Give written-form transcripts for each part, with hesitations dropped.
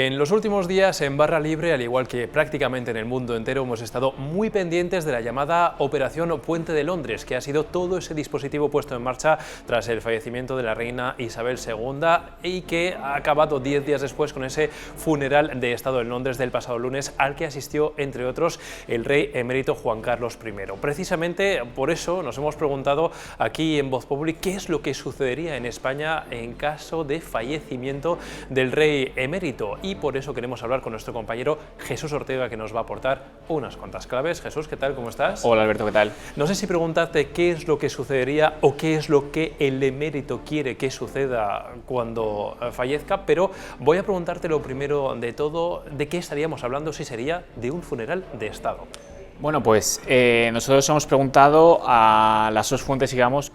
En los últimos días en Barra Libre, al igual que prácticamente en el mundo entero, hemos estado muy pendientes de la llamada Operación Puente de Londres, que ha sido todo ese dispositivo puesto en marcha tras el fallecimiento de la reina Isabel II y que ha acabado 10 días después con ese funeral de Estado en Londres del pasado lunes, al que asistió, entre otros, el rey emérito Juan Carlos I. Precisamente por eso nos hemos preguntado aquí en Voz Populi qué es lo que sucedería en España en caso de fallecimiento del rey emérito. Y por eso queremos hablar con nuestro compañero Jesús Ortega, que nos va a aportar unas cuantas claves. Jesús, ¿qué tal? ¿Cómo estás? Hola Alberto, ¿qué tal? No sé si preguntarte qué es lo que sucedería o qué es lo que el emérito quiere que suceda cuando fallezca, pero voy a preguntarte lo primero de todo, ¿de qué estaríamos hablando si sería de un funeral de Estado? Bueno, pues nosotros hemos preguntado a las dos fuentes, digamos,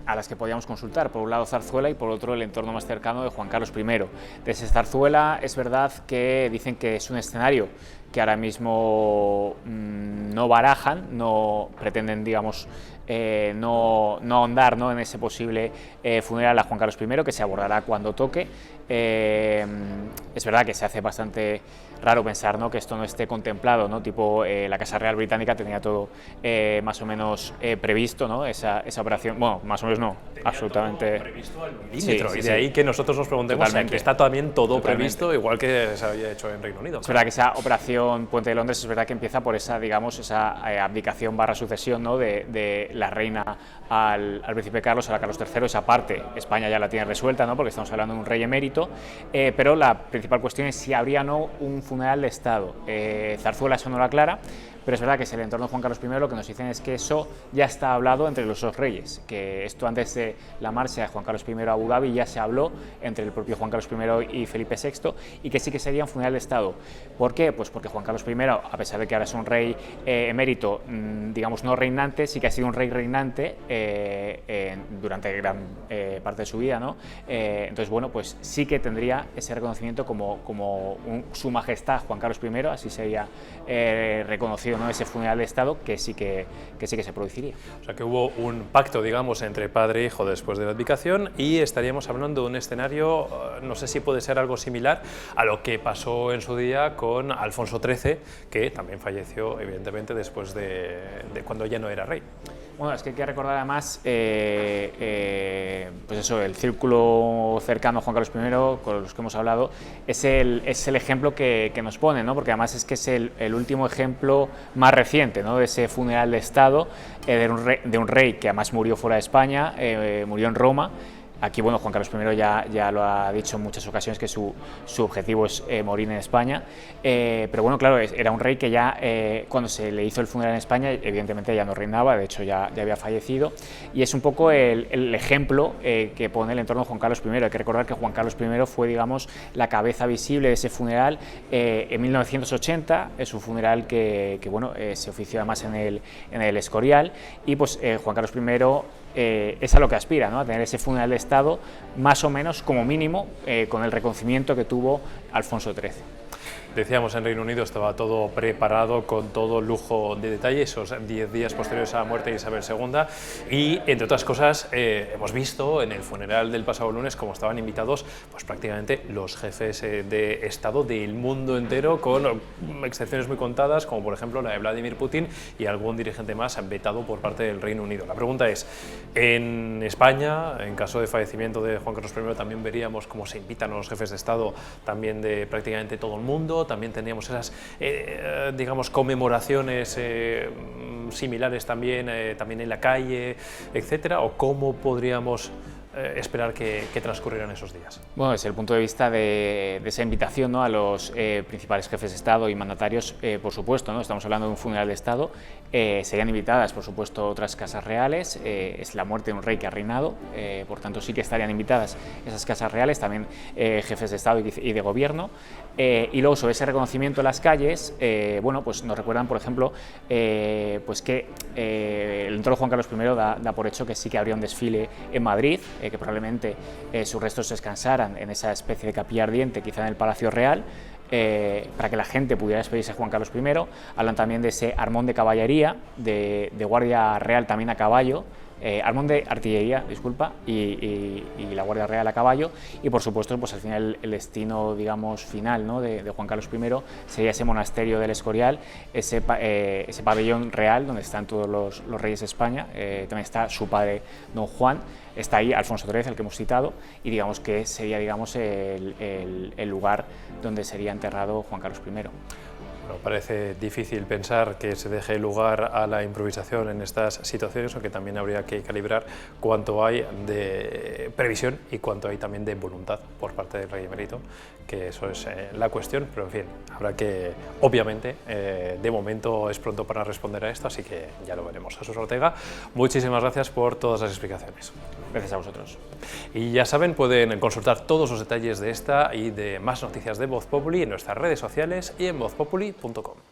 a las que podíamos consultar, por un lado Zarzuela y por otro el entorno más cercano de Juan Carlos I. Desde Zarzuela es verdad que dicen que es un escenario que ahora mismo no barajan, no pretenden, digamos, no ahondar, ¿no?, en ese posible funeral a Juan Carlos I, que se abordará cuando toque. Es verdad que se hace bastante raro pensar, ¿no?, que esto no esté contemplado, ¿no?, tipo la Casa Real Británica tenía todo más o menos previsto, ¿no?, esa operación, bueno, más o menos no, tenía absolutamente todo previsto al milímetro, sí, y de ahí que nosotros nos preguntemos que está también todo previsto, igual que se había hecho en Reino Unido. Es verdad que esa operación Puente de Londres es verdad que empieza por esa, digamos, esa abdicación barra sucesión, ¿no?, de la reina al príncipe Carlos, a Carlos III. Esa parte España ya la tiene resuelta, ¿no?, porque estamos hablando de un rey emérito, pero la principal cuestión es si habría o no un funeral de Estado. Zarzuela eso no lo aclara, pero es verdad que es el entorno de Juan Carlos I, lo que nos dicen es que eso ya está hablado entre los dos reyes, que esto antes de la marcha de Juan Carlos I a Abu Dhabi ya se habló entre el propio Juan Carlos I y Felipe VI, y que sí que sería un funeral de Estado. ¿Por qué? Pues porque Juan Carlos I, a pesar de que ahora es un rey emérito, digamos no reinante, sí que ha sido un rey reinante durante gran parte de su vida, ¿no? Entonces, bueno, pues sí que tendría ese reconocimiento como su majestad Juan Carlos I, así sería reconocido, ¿no?, ese funeral de Estado, que sí que se produciría. O sea que hubo un pacto, digamos, entre padre e hijo después de la abdicación, y estaríamos hablando de un escenario, no sé si puede ser algo similar a lo que pasó en su día con Alfonso XIII, que también falleció evidentemente después de cuando ya no era rey. Bueno, es que hay que recordar además, pues eso, el círculo cercano a Juan Carlos I, con los que hemos hablado, es el ejemplo que nos pone, ¿no?, porque además es que es el último ejemplo más reciente, ¿no?, de ese funeral de Estado, de un rey que además murió fuera de España, murió en Roma. Aquí, bueno, Juan Carlos I ya lo ha dicho en muchas ocasiones, que su objetivo es morir en España, pero bueno, claro, era un rey que ya cuando se le hizo el funeral en España, evidentemente ya no reinaba, de hecho ya había fallecido, y es un poco el ejemplo que pone el entorno de Juan Carlos I. Hay que recordar que Juan Carlos I fue, digamos, la cabeza visible de ese funeral en 1980, es un funeral que bueno, se ofició además en el Escorial, y pues Juan Carlos I es a lo que aspira, ¿no?, a tener ese funeral de Estado más o menos como mínimo con el reconocimiento que tuvo Alfonso XIII. Decíamos, en Reino Unido estaba todo preparado con todo lujo de detalle, esos 10 días posteriores a la muerte de Isabel II, y entre otras cosas hemos visto en el funeral del pasado lunes cómo estaban invitados pues prácticamente los jefes de Estado del mundo entero, con excepciones muy contadas, como por ejemplo la de Vladimir Putin y algún dirigente más vetado por parte del Reino Unido. La pregunta es, en España, en caso de fallecimiento de Juan Carlos I, también veríamos cómo se invitan a los jefes de Estado también de prácticamente todo el mundo. También teníamos esas, digamos, conmemoraciones similares también en la calle, etcétera, o cómo podríamos esperar que transcurrieran esos días. Bueno, desde el punto de vista de esa invitación, ¿no?, a los principales jefes de Estado y mandatarios, por supuesto, ¿no?, estamos hablando de un funeral de Estado, serían invitadas, por supuesto, otras casas reales, es la muerte de un rey que ha reinado, por tanto sí que estarían invitadas esas casas reales, también jefes de Estado y de Gobierno, y luego sobre ese reconocimiento en las calles, bueno, pues nos recuerdan, por ejemplo, pues que el entorno de Juan Carlos I da por hecho que sí que habría un desfile en Madrid, que probablemente sus restos descansaran en esa especie de capilla ardiente, quizá en el Palacio Real, para que la gente pudiera despedirse de Juan Carlos I. Hablan también de ese armón de caballería, de guardia real también a caballo, Armón de Artillería, disculpa, y la Guardia Real a caballo, y por supuesto pues al final el destino, digamos, final, ¿no?, de Juan Carlos I sería ese monasterio del Escorial, ese pabellón real donde están todos los reyes de España, también está su padre don Juan, está ahí Alfonso XIII, el que hemos citado, y digamos que sería, digamos, el lugar donde sería enterrado Juan Carlos I. Bueno, parece difícil pensar que se deje lugar a la improvisación en estas situaciones, aunque también habría que calibrar cuánto hay de previsión y cuánto hay también de voluntad por parte del rey emérito, que eso es la cuestión, pero en fin, habrá que, obviamente, de momento es pronto para responder a esto, así que ya lo veremos. Jesús Ortega, muchísimas gracias por todas las explicaciones. Gracias a vosotros. Y ya saben, pueden consultar todos los detalles de esta y de más noticias de Voz Populi en nuestras redes sociales y en vozpopuli.com.